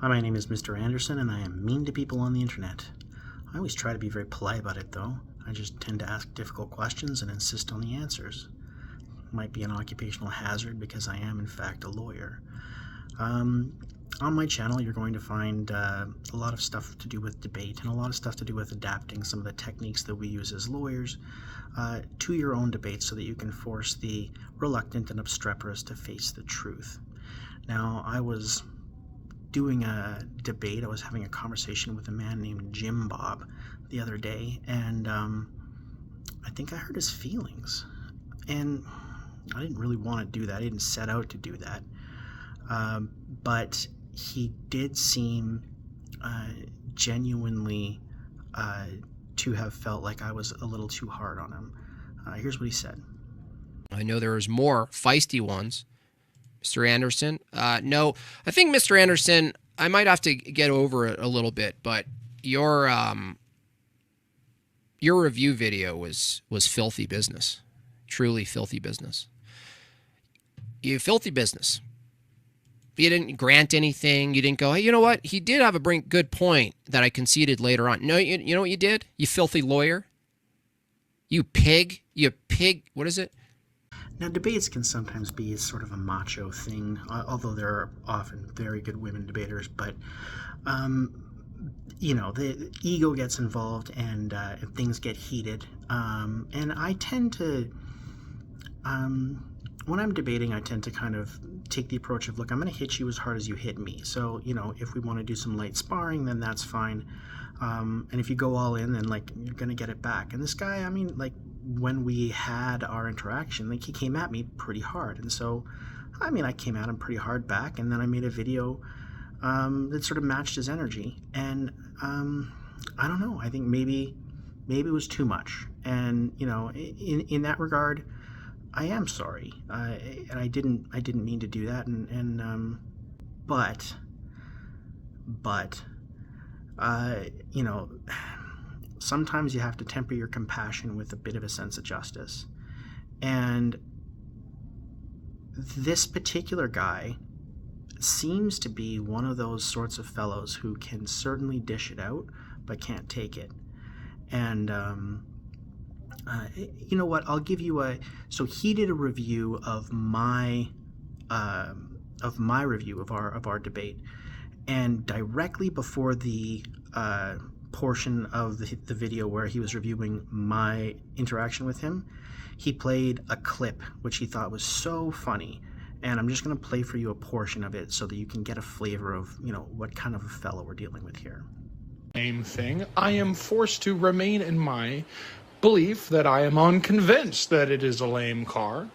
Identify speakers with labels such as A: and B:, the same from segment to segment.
A: Hi, my name is Mr. Anderson, and I am mean to people on the internet. I always try to be very polite about it, though. I just tend to ask difficult questions and insist on the answers. Might be an occupational hazard because I am, in fact, a lawyer. On my channel, you're going to find a lot of stuff to do with debate and a lot of stuff to do with adapting some of the techniques that we use as lawyers to your own debate so that you can force the reluctant and obstreperous to face the truth. Now, I was doing a debate. I was having a conversation with a man named JimBob the other day, and I think I hurt his feelings. And I didn't really want to do that. I didn't set out to do that. But he did seem genuinely to have felt like I was a little too hard on him. Here's what he said.
B: I know there's more feisty ones. Mr. Anderson? No, I think Mr. Anderson, I might have to get over it a little bit, but your review video was filthy business. Truly filthy business. You filthy business. You didn't grant anything. You didn't go, hey, you know what? He did have a good point that I conceded later on. No, you know what you did? You filthy lawyer. You pig. You pig. What is it?
A: Now, debates can sometimes be sort of a macho thing, although there are often very good women debaters, but, you know, the ego gets involved and things get heated. And I tend to, when I'm debating, I tend to kind of take the approach of, look, I'm going to hit you as hard as you hit me. So, you know, if we want to do some light sparring, then that's fine. And if you go all in, then, like, you're going to get it back. And this guy, I mean, like, when we had our interaction, like, he came at me pretty hard. And so, I mean, I came at him pretty hard back, and then I made a video that sort of matched his energy. And I don't know, I think maybe it was too much. And, you know, in that regard, I am sorry. And I didn't mean to do that. But you know, sometimes you have to temper your compassion with a bit of a sense of justice. And this particular guy seems to be one of those sorts of fellows who can certainly dish it out, but can't take it. And you know what? I'll give you so he did a review of my review of our debate, and directly before the portion of the video where he was reviewing my interaction with him, he played a clip which he thought was so funny, and I'm just going to play for you a portion of it so that you can get a flavor of, you know, what kind of a fellow we're dealing with here.
C: Same thing. I am forced to remain in my belief that I am unconvinced that it is a lame car.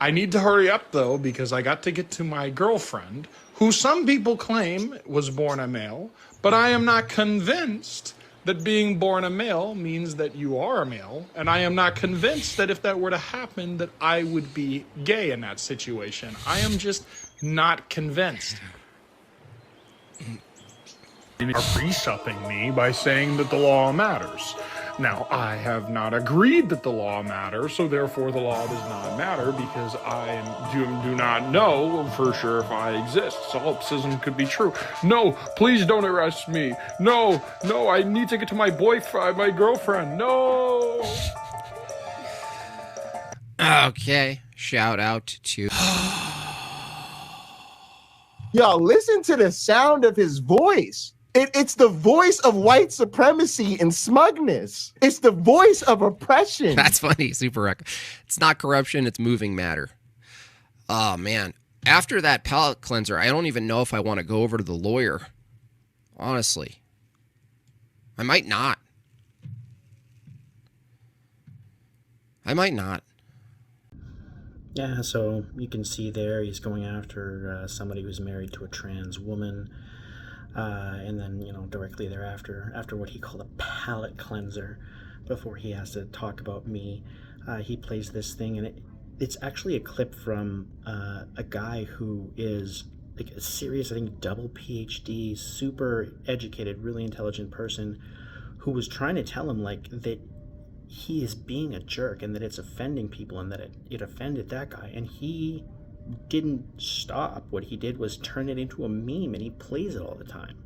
C: I need to hurry up, though, because I got to get to my girlfriend, who some people claim was born a male, but I am not convinced that being born a male means that you are a male, and I am not convinced that if that were to happen, that I would be gay in that situation. I am just not convinced. Are pre-supping me by saying that the law matters. Now, I have not agreed that the law matters, so therefore the law does not matter because I do not know for sure if I exist. Solipsism could be true. No, please don't arrest me. No, I need to get to my boyfriend, my girlfriend. No.
B: Okay, shout out to...
D: Yo, listen to the sound of his voice. It's the voice of white supremacy and smugness. It's the voice of oppression.
B: That's funny. Super rec. It's not corruption. It's moving matter. Oh, man. After that palate cleanser, I don't even know if I want to go over to the lawyer. Honestly. I might not.
A: Yeah, so you can see there he's going after somebody who's married to a trans woman. And then, you know, directly thereafter, after what he called a palate cleanser, before he has to talk about me, he plays this thing, and it's actually a clip from a guy who is like a serious, I think, double PhD, super educated, really intelligent person who was trying to tell him, like, that he is being a jerk and that it's offending people and that it offended that guy, and he didn't stop. What he did was turn it into a meme, and he plays it all the time.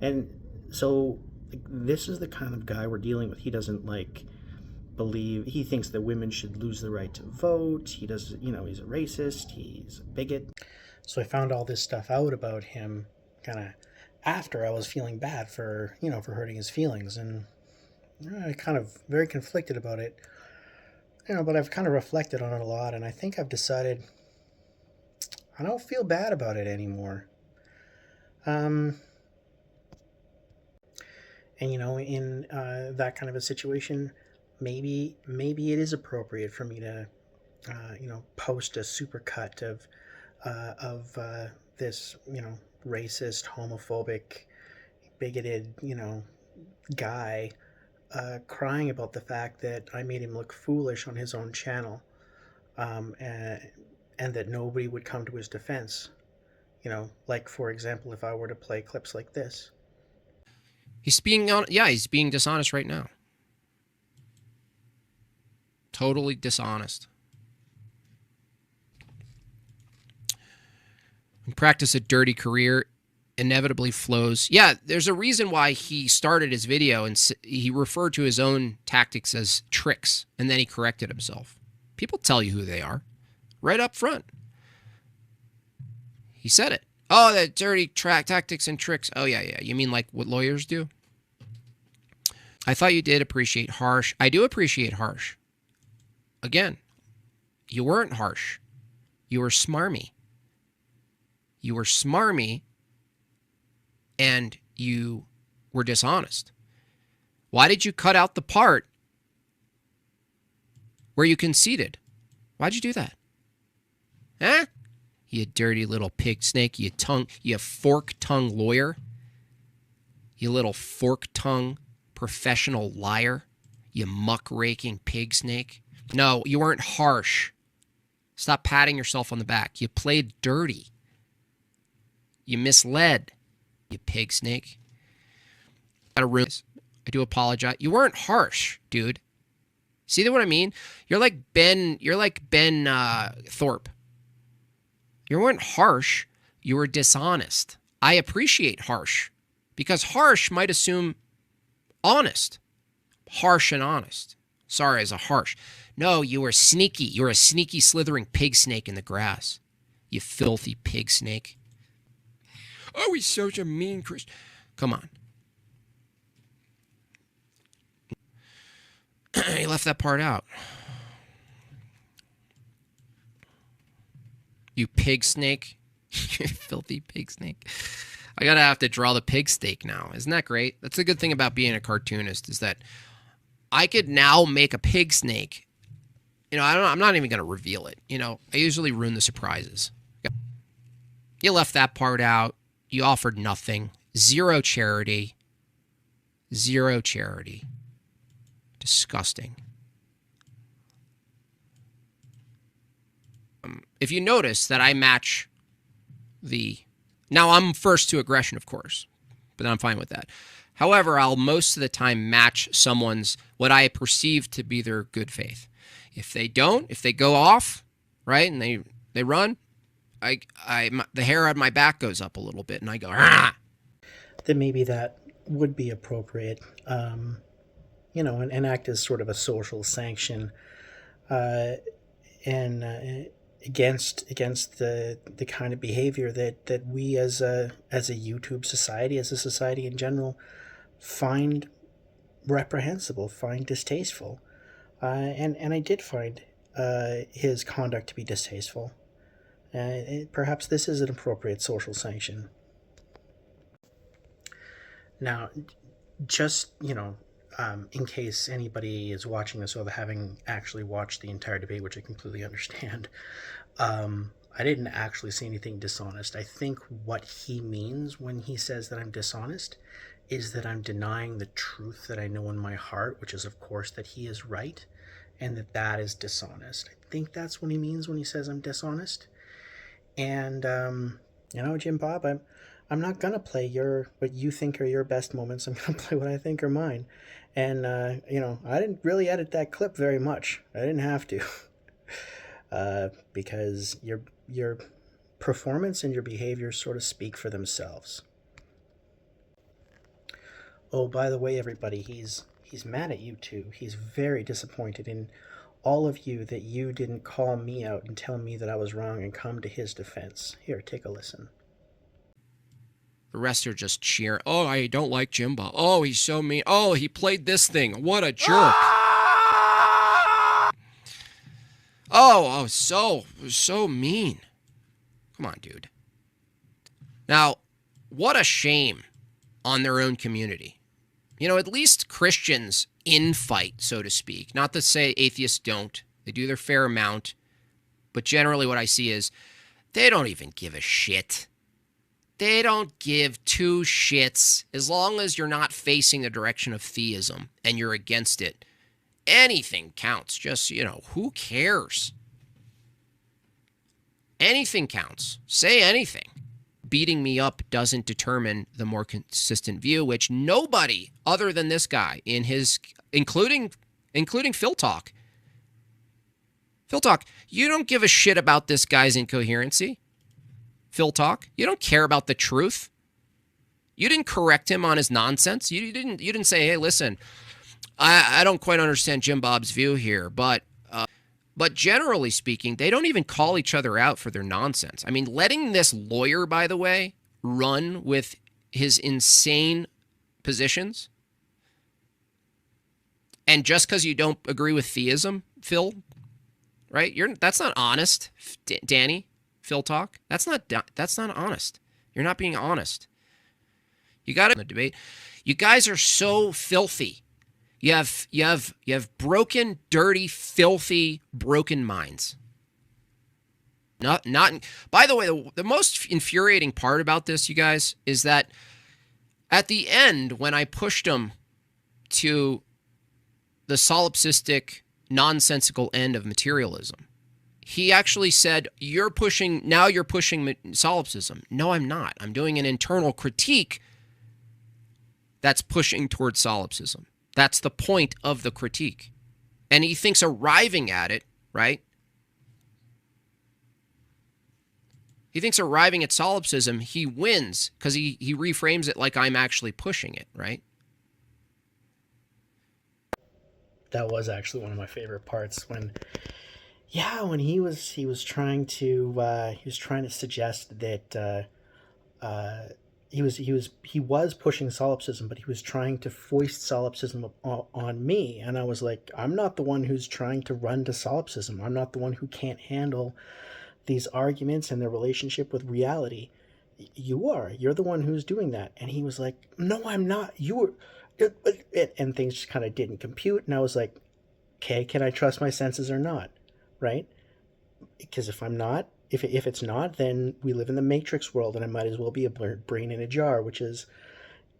A: And so this is the kind of guy we're dealing with. He doesn't believe, he thinks that women should lose the right to vote. He does, he's a racist, he's a bigot. So I found all this stuff out about him kind of after I was feeling bad for, for hurting his feelings. And I kind of very conflicted about it, but I've kind of reflected on it a lot. And I think I've decided I don't feel bad about it anymore. And, in that kind of a situation, maybe it is appropriate for me to, post a supercut of this, racist, homophobic, bigoted, guy crying about the fact that I made him look foolish on his own channel, and that nobody would come to his defense. Like, for example, if I were to play clips like this.
B: He's being dishonest right now. Totally dishonest. And practice a dirty career inevitably flows. Yeah, there's a reason why he started his video and he referred to his own tactics as tricks, and then he corrected himself. People tell you who they are right up front. He said it. Oh, the dirty tactics and tricks. Oh, yeah. You mean like what lawyers do? I thought you did appreciate harsh. I do appreciate harsh. Again, you weren't harsh. You were smarmy. You were smarmy, and you were dishonest. Why did you cut out the part where you conceded? Why'd you do that? Huh? You dirty little pig snake, you fork-tongued lawyer. You little fork-tongued professional liar. You muck-raking pig snake. No, you weren't harsh. Stop patting yourself on the back. You played dirty. You misled, you pig snake. I do apologize. You weren't harsh, dude. See what I mean? You're like Ben Thorpe. You weren't harsh. You were dishonest. I appreciate harsh because harsh might assume honest. Harsh and honest. Sorry, as a harsh. No, you were sneaky. You were a sneaky, slithering pig snake in the grass. You filthy pig snake. Oh, he's such a mean Christian. Come on. He left that part out. You pig snake. You filthy pig snake. I gotta have to draw the pig snake now. Isn't that great? That's a good thing about being a cartoonist is that I could now make a pig snake. I'm not even gonna reveal it. I usually ruin the surprises. You left that part out. You offered nothing. Zero charity. Zero charity. Disgusting. If you notice that I match now I'm first to aggression, of course, but I'm fine with that. However, I'll most of the time match someone's, what I perceive to be their good faith. If they don't, if they go off, right, and they run, the hair on my back goes up a little bit, and I go, ah!
A: Then maybe that would be appropriate, and act as sort of a social sanction, and against the kind of behavior that we as a YouTube society, as a society in general, find reprehensible, find distasteful, and I did find his conduct to be distasteful. Perhaps this is an appropriate social sanction. Now, just, in case anybody is watching this or having actually watched the entire debate, which I completely understand, I didn't actually say anything dishonest. I think what he means when he says that I'm dishonest is that I'm denying the truth that I know in my heart, which is, of course, that he is right, and that is dishonest. I think that's what he means when he says I'm dishonest. And, JimBob, I'm not going to play what you think are your best moments. I'm going to play what I think are mine. And, I didn't really edit that clip very much. I didn't have to. Because your performance and your behavior sort of speak for themselves. Oh, by the way, everybody, he's mad at you too. He's very disappointed in all of you that you didn't call me out and tell me that I was wrong and come to his defense. Here, take a listen.
B: The rest are just cheering. Oh, I don't like JimBob. Oh, he's so mean. Oh, he played this thing. What a jerk. Oh, so mean. Come on, dude. Now, what a shame on their own community. You know, at least Christians infight, so to speak. Not to say atheists don't. They do their fair amount. But generally what I see is they don't even give a shit. They don't give two shits as long as you're not facing the direction of theism and you're against it. Anything counts. Just, who cares? Anything counts. Say anything. Beating me up doesn't determine the more consistent view, which nobody other than this guy in his, including Phil Talk. Phil Talk, you don't give a shit about this guy's incoherency. Phil Talk, you don't care about the truth. You didn't correct him on his nonsense. You didn't say, hey, listen, I don't quite understand JimBob's view here, but generally speaking, they don't even call each other out for their nonsense. I mean, letting this lawyer, by the way, run with his insane positions, and just because you don't agree with theism, Phil, right? That's not honest, Danny. Phil Talk. That's not honest. You're not being honest. You got it in the debate. You guys are so filthy. You have broken, dirty, filthy, broken minds. Not. By the way, the most infuriating part about this, you guys, is that at the end, when I pushed him to the solipsistic, nonsensical end of materialism, he actually said, you're pushing solipsism. No, I'm not. I'm doing an internal critique that's pushing towards solipsism. That's the point of the critique. And he thinks arriving at it, right? He thinks arriving at solipsism, he wins because he reframes it like I'm actually pushing it, right?
A: That was actually one of my favorite parts when he was trying to suggest that he was pushing solipsism, but he was trying to foist solipsism on me, and I was like, I'm not the one who's trying to run to solipsism. I'm not the one who can't handle these arguments and their relationship with reality. You are. You're the one who's doing that. And he was like, no, I'm not. You were. And things just kind of didn't compute, and I was like, okay, can I trust my senses or not? Right? Because if it's not, then we live in the Matrix world, and I might as well be a brain in a jar, which is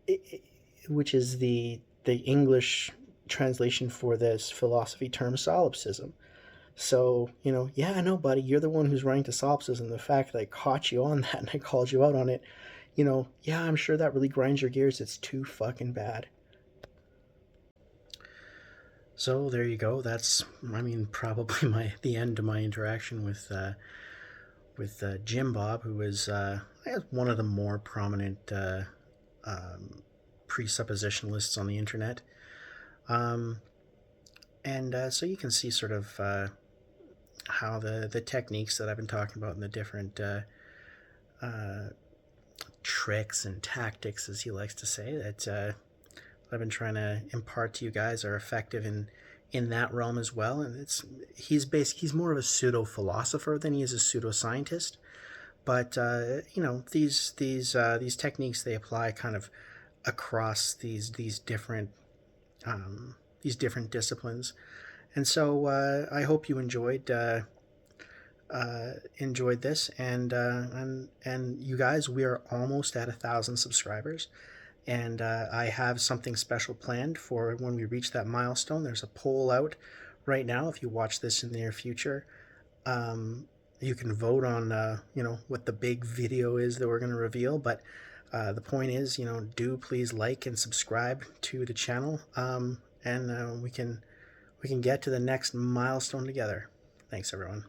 A: the English translation for this philosophy term solipsism. So, I know, buddy, you're the one who's running to solipsism. The fact that I caught you on that and I called you out on it, I'm sure that really grinds your gears. It's too fucking bad. So there you go. That's, probably the end of my interaction with JimBob, who is one of the more prominent presuppositionalists on the internet. So you can see sort of how the techniques that I've been talking about and the different tricks and tactics, as he likes to say, that I've been trying to impart to you guys are effective in that realm as well. And he's more of a pseudo philosopher than he is a pseudoscientist. But these techniques, they apply kind of across these different disciplines. And so I hope you enjoyed this, and you guys, we are almost at 1,000 subscribers. And I have something special planned for when we reach that milestone. There's a poll out right now. If you watch this in the near future, you can vote on what the big video is that we're going to reveal. But the point is, do please like and subscribe to the channel, and we can get to the next milestone together. Thanks, everyone.